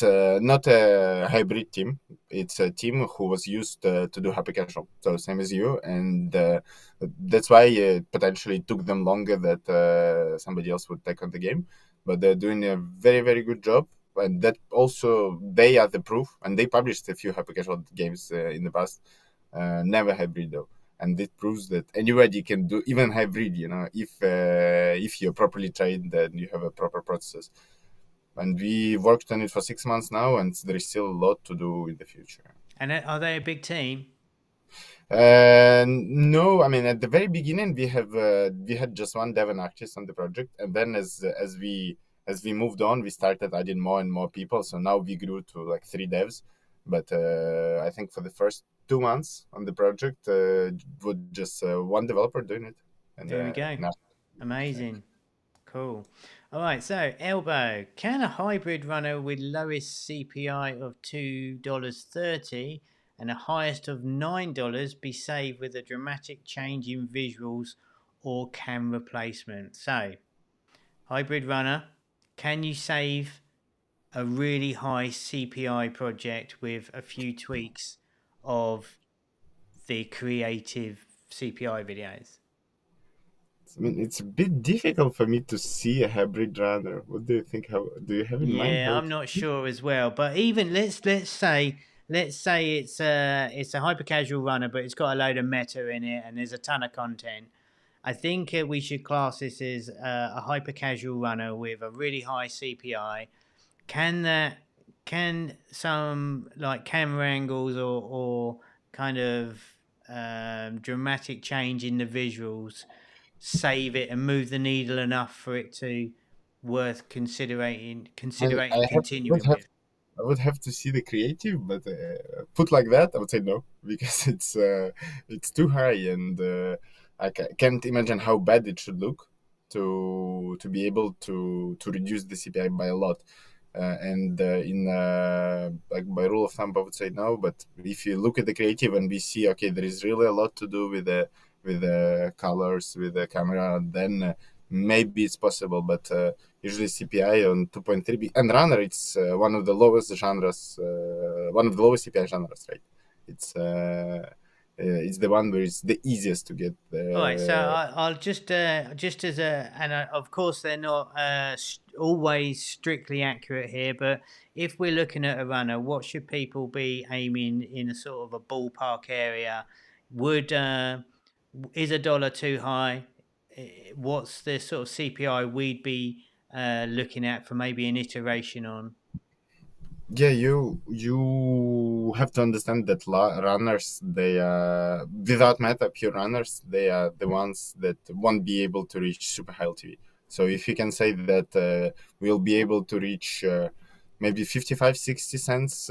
not a hybrid team. It's a team who was used to do happy casual, so same as you, and that's why it potentially took them longer that somebody else would take on the game. But they're doing a very very good job, and that also they are the proof. And they published a few happy casual games in the past, never hybrid though, and it proves that anybody can do even hybrid, if you're properly trained and you have a proper process. And we worked on it for 6 months now, and there is still a lot to do in the future. And are they a big team? No, I mean at the very beginning we had just one dev and artist on the project, and then as we moved on, we started adding more and more people. So now we grew to like 3 devs, but I think for the first 2 months on the project, was just one developer doing it, and There we go. now. Amazing. Cool. All right, so Elbow, can a hybrid runner with lowest CPI of $2.30 and a highest of $9 be saved with a dramatic change in visuals or camera placement? So, hybrid runner, can you save a really high CPI project with a few tweaks of the creative CPI videos? I mean, it's a bit difficult for me to see a hybrid runner. What do you think? How do you have in mind Yeah, how I'm it? not sure as well. But even let's say it's a hyper casual runner, but it's got a load of meta in it, and there's a ton of content. I think we should class this as a hyper casual runner with a really high CPI. Can that can some like camera angles or kind of dramatic change in the visuals save it and move the needle enough for it to worth considering I considering have would continuing have with? I would have to see the creative, but put like that, I would say no because it's too high, and can't imagine how bad it should look to be able to reduce the CPI by a lot. And in like by rule of thumb, I would say no. But if you look at the creative and we see, okay, there is really a lot to do with the colors, with the camera, then maybe it's possible. But usually CPI on 2.3 and runner, it's one of the lowest genres, one of the lowest CPI genres, right? It's the one where it's the easiest to get. All right, so I'll just as a and of course they're not always strictly accurate here, but if we're looking at a runner, what should people be aiming in a sort of a ballpark area? Would is $1 too high? What's the sort of CPI we'd be looking at for maybe an iteration on? Yeah, you have to understand that runners, they without meta pure runners, they are the ones that won't be able to reach super high LTV. So if you can say that we'll be able to reach maybe 55 60 cents,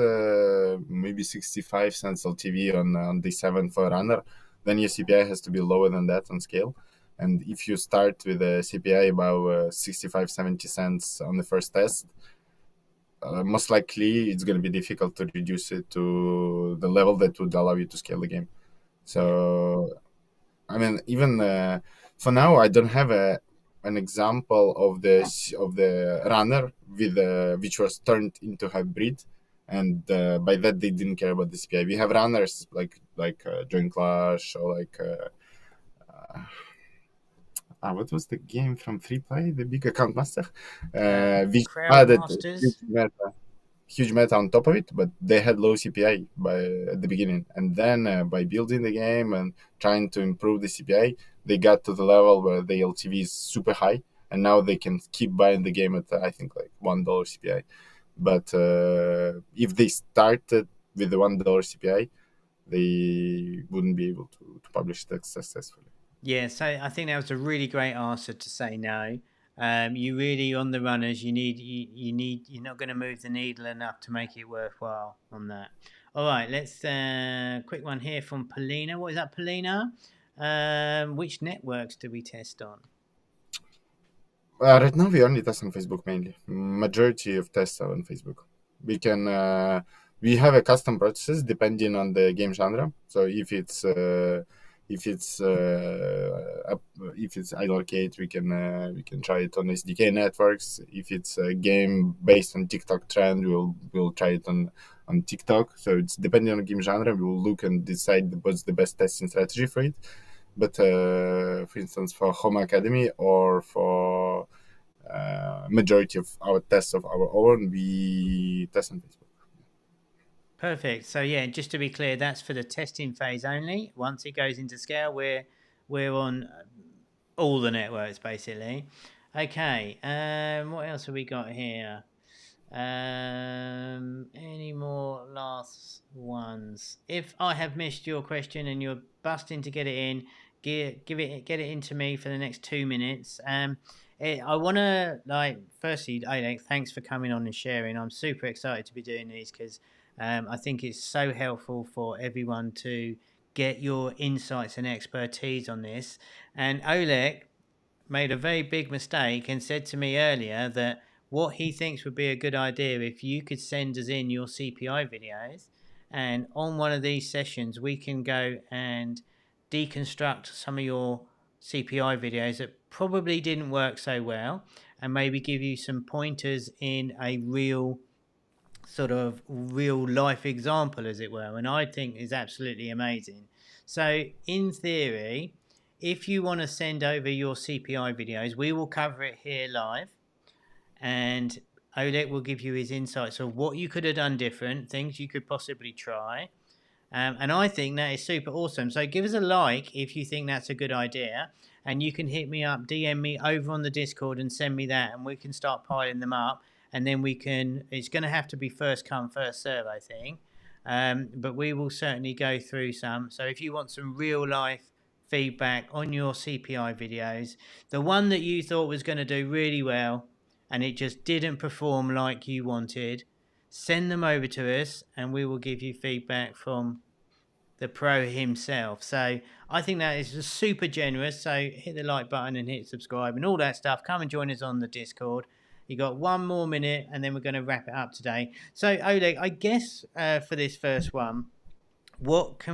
maybe 65 cents LTV on D7 for a runner, then your CPI has to be lower than that on scale. And if you start with a CPI about 65 70 cents on the first test, most likely it's going to be difficult to reduce it to the level that would allow you to scale the game. Yeah. So, I mean, even for now, I don't have an example of the runner with which was turned into hybrid, and by that they didn't care about the CPI. We have runners like Join Clash or like what was the game from Free Play, the big account master, which Crowd added Masters. meta. huge meta on top of it, but they had low CPI at the beginning, and then by building the game and trying to improve the CPI, they got to the level where the LTV is super high, and now they can keep buying the game at I think like $1 CPI. But if they started with the $1 CPI, they wouldn't be able to publish that successfully. Yeah, so I think that was a really great answer to say no. You really on the runners. You're not going to move the needle enough to make it worthwhile on that. All right, let's quick one here from Polina. What is that, Polina? Which networks do we test on? Right now, we only test on Facebook mainly. Majority of tests are on Facebook. We have a custom processes depending on the game genre. So if it's idle arcade, we can try it on SDK networks. If it's a game based on TikTok trend, we'll try it on TikTok. So it's depending on the game genre. We will look and decide what's the best testing strategy for it. But for instance, for Homa Academy or for majority of our tests of our own, we test on Facebook. Perfect. So yeah, just to be clear, that's for the testing phase only. Once it goes into scale, we're on all the networks basically. Okay. What else have we got here? Any more last ones? If I have missed your question and you're busting to get it in, get it into me for the next 2 minutes. I want to firstly, Olek, thanks for coming on and sharing. I'm super excited to be doing these because I think it's so helpful for everyone to get your insights and expertise on this. And Olek made a very big mistake and said to me earlier that what he thinks would be a good idea if you could send us in your CPI videos, and on one of these sessions we can go and deconstruct some of your CPI videos that probably didn't work so well and maybe give you some pointers in a real sort of real life example, as it were, and I think is absolutely amazing. So in theory, if you want to send over your CPI videos, we will cover it here live, and Olek will give you his insights of what you could have done different, things you could possibly try. And I think that is super awesome. So give us a like if you think that's a good idea. And you can hit me up, DM me over on the Discord and send me that, and we can start piling them up. And then it's going to have to be first come, first serve, I think. But we will certainly go through some. So if you want some real life feedback on your CPI videos, the one that you thought was going to do really well and it just didn't perform like you wanted, send them over to us and we will give you feedback from the pro himself. So I think that is just super generous. So hit the like button and hit subscribe and all that stuff. Come and join us on the Discord. You got 1 more minute and then we're going to wrap it up today. So Olek, I guess for this first one, what's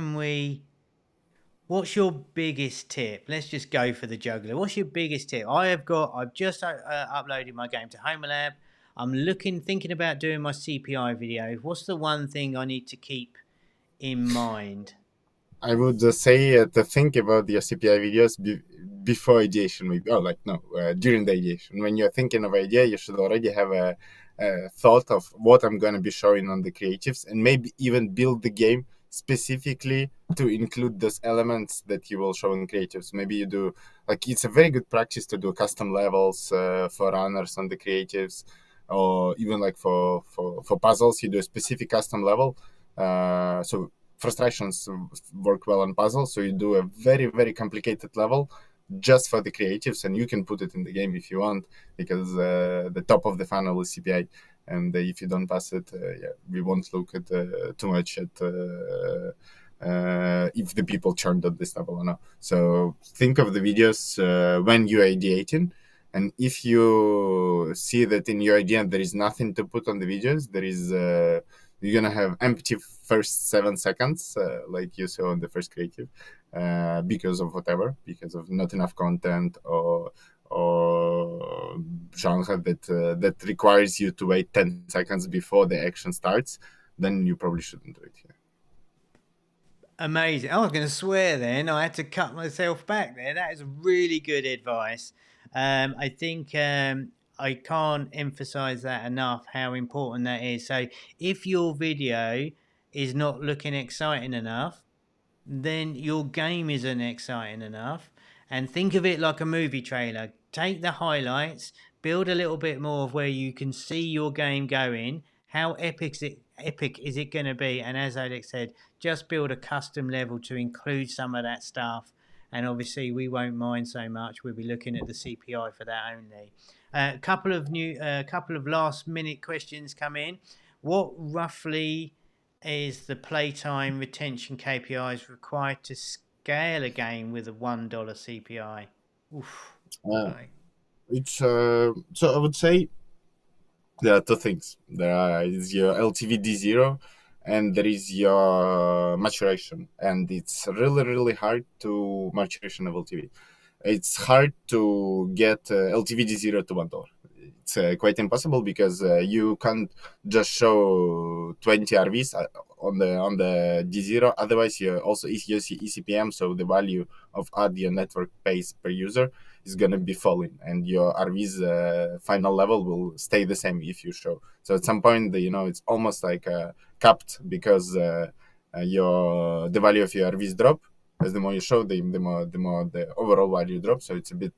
your biggest tip? Let's just go for the juggler. What's your biggest tip? I've just uploaded my game to Homa Lab. I'm thinking about doing my CPI video. What's the one thing I need to keep in mind? I would say to think about your CPI videos before ideation, maybe. Oh, like no, during the ideation. When you're thinking of idea, you should already have a thought of what I'm going to be showing on the creatives, and maybe even build the game specifically to include those elements that you will show in creatives. Maybe you do, like, it's a very good practice to do custom levels for runners on the creatives, or even like for puzzles, you do a specific custom level. So frustrations work well on puzzles, so you do a very, very complicated level just for the creatives, and you can put it in the game if you want, because the top of the funnel is CPI, and if you don't pass it, we won't look at too much at if the people churned at this level or not. So think of the videos when you're ideating, and if you see that in your idea there is nothing to put on the videos, you're gonna have empty first 7 seconds, like you saw in the first creative, because of not enough content or genre that requires you to wait 10 seconds before the action starts. Then you probably shouldn't do it here. Amazing. I was going to swear then. I had to cut myself back there. That is really good advice. I think I can't emphasize that enough, how important that is. So if your video is not looking exciting enough, then your game isn't exciting enough. And think of it like a movie trailer. Take the highlights, build a little bit more of where you can see your game going. How epic is it going to be? And as Alex said, just build a custom level to include some of that stuff. And obviously, we won't mind so much. We'll be looking at the CPI for that only. A couple of last minute questions come in. What roughly is the playtime retention KPIs required to scale a game with a $1 CPI? Oof. Uh, Okay. it's so I would say there are two things. Is your LTV D0, and there is your maturation, and it's really hard to maturation of LTV. It's hard to get LTV D0 to $1. It's quite impossible because you can't just show 20 RVs on the D0. Otherwise, you also use ECPM, so the value of ad your network pays per user is going to be falling, and your RV's final level will stay the same if you show. So at some point, it's almost like capped because the value of your RVs drop. As the more you show, the more the overall value drops. So it's a bit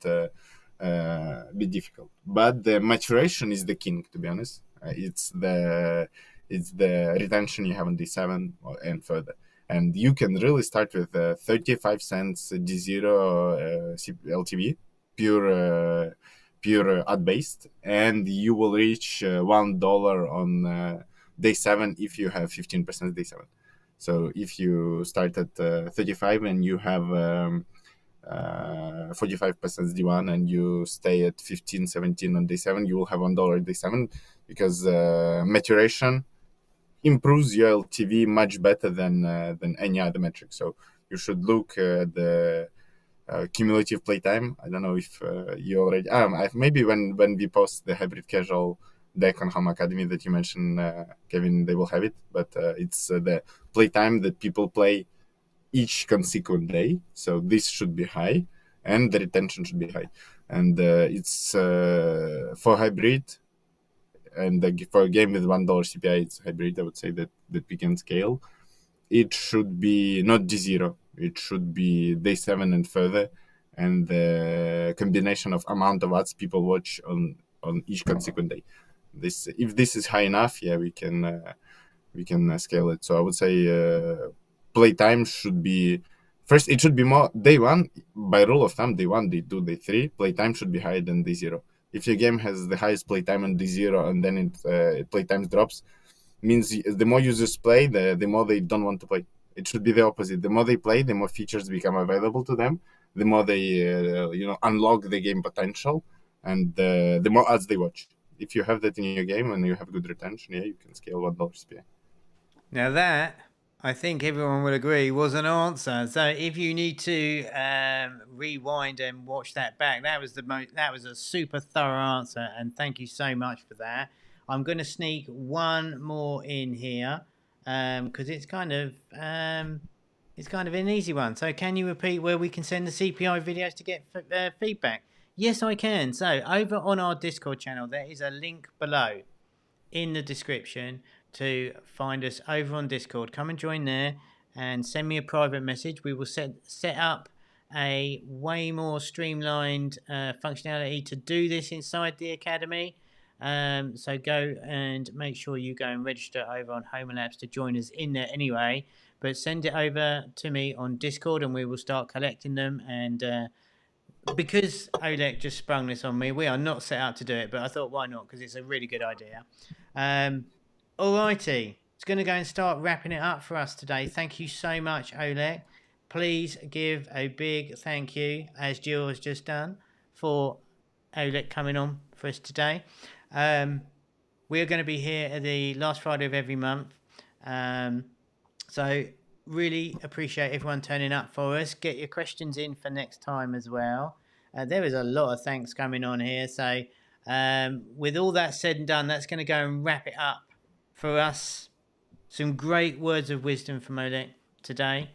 difficult. But the maturation is the king, to be honest. It's the retention you have on D7 and further. And you can really start with 35 cents D0 LTV, pure ad based, and you will reach $1 on day 7 if you have 15% day 7. So if you start at 35 and you have 45% D1 and you stay at 15, 17 on day 7, you will have $1 day 7 because maturation improves your LTV much better than any other metric. So you should look at the cumulative playtime. I don't know if you already maybe when we post the hybrid casual deck on Homa Academy that you mentioned, Kevin, they will have it. But it's the playtime that people play each consequent day. So this should be high, and the retention should be high. And it's for hybrid, and for a game with $1 CPI, it's hybrid. I would say that we can scale. It should be not D0. It should be day 7 and further, and the combination of amount of ads people watch on each consequent day. If this is high enough, yeah, we can scale it. So I would say playtime should be first. It should be more day 1 by rule of thumb. Day 1, day 2, day 3. Playtime should be higher than day 0. If your game has the highest playtime on day 0 and then playtime drops, means the more users play, the more they don't want to play. It should be the opposite. The more they play, the more features become available to them. The more they unlock the game potential, and the more ads they watch. If you have that in your game and you have good retention, yeah, you can scale $1 CPI. Now that, I think everyone will agree, was an answer. So if you need to rewind and watch that back, that was a super thorough answer, and thank you so much for that. I'm going to sneak one more in here because it's kind of an easy one. So can you repeat where we can send the CPI videos to get feedback? Yes, I can. So over on our Discord channel, there is a link below in the description to find us over on Discord. Come and join there and send me a private message. We will set up a way more streamlined functionality to do this inside the Academy. So go and make sure you go and register over on Homa Labs to join us in there anyway. But send it over to me on Discord and we will start collecting them. And because Olek just sprung this on me, we are not set up to do it, but I thought why not, because it's a really good idea. Alrighty, it's going to go and start wrapping it up for us today. Thank you so much, Olek. Please give a big thank you, as Jill has just done, for Olek coming on for us today. We're going to be here at the last Friday of every month. So really appreciate everyone turning up for us. Get your questions in for next time as well. There is a lot of thanks coming on here. So with all that said and done, that's going to go and wrap it up for us. Some great words of wisdom from Olek today.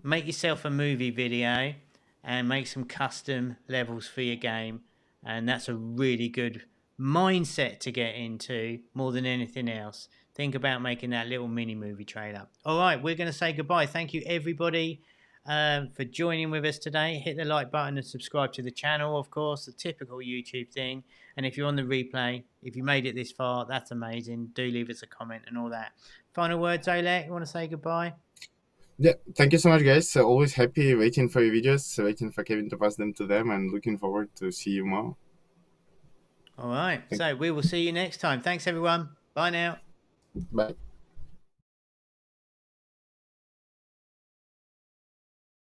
Make yourself a movie video and make some custom levels for your game. And that's a really good mindset to get into more than anything else. Think about making that little mini movie trailer. All right, we're going to say goodbye. Thank you, everybody, for joining with us today. Hit the like button and subscribe to the channel, of course, the typical YouTube thing. And if you're on the replay, if you made it this far, that's amazing. Do leave us a comment and all that. Final words, Olek, you want to say goodbye? Yeah, thank you so much, guys. Always happy waiting for your videos, waiting for Kevin to pass them to them, and looking forward to see you more. All right, so we will see you next time. Thanks, everyone. Bye now. Bye.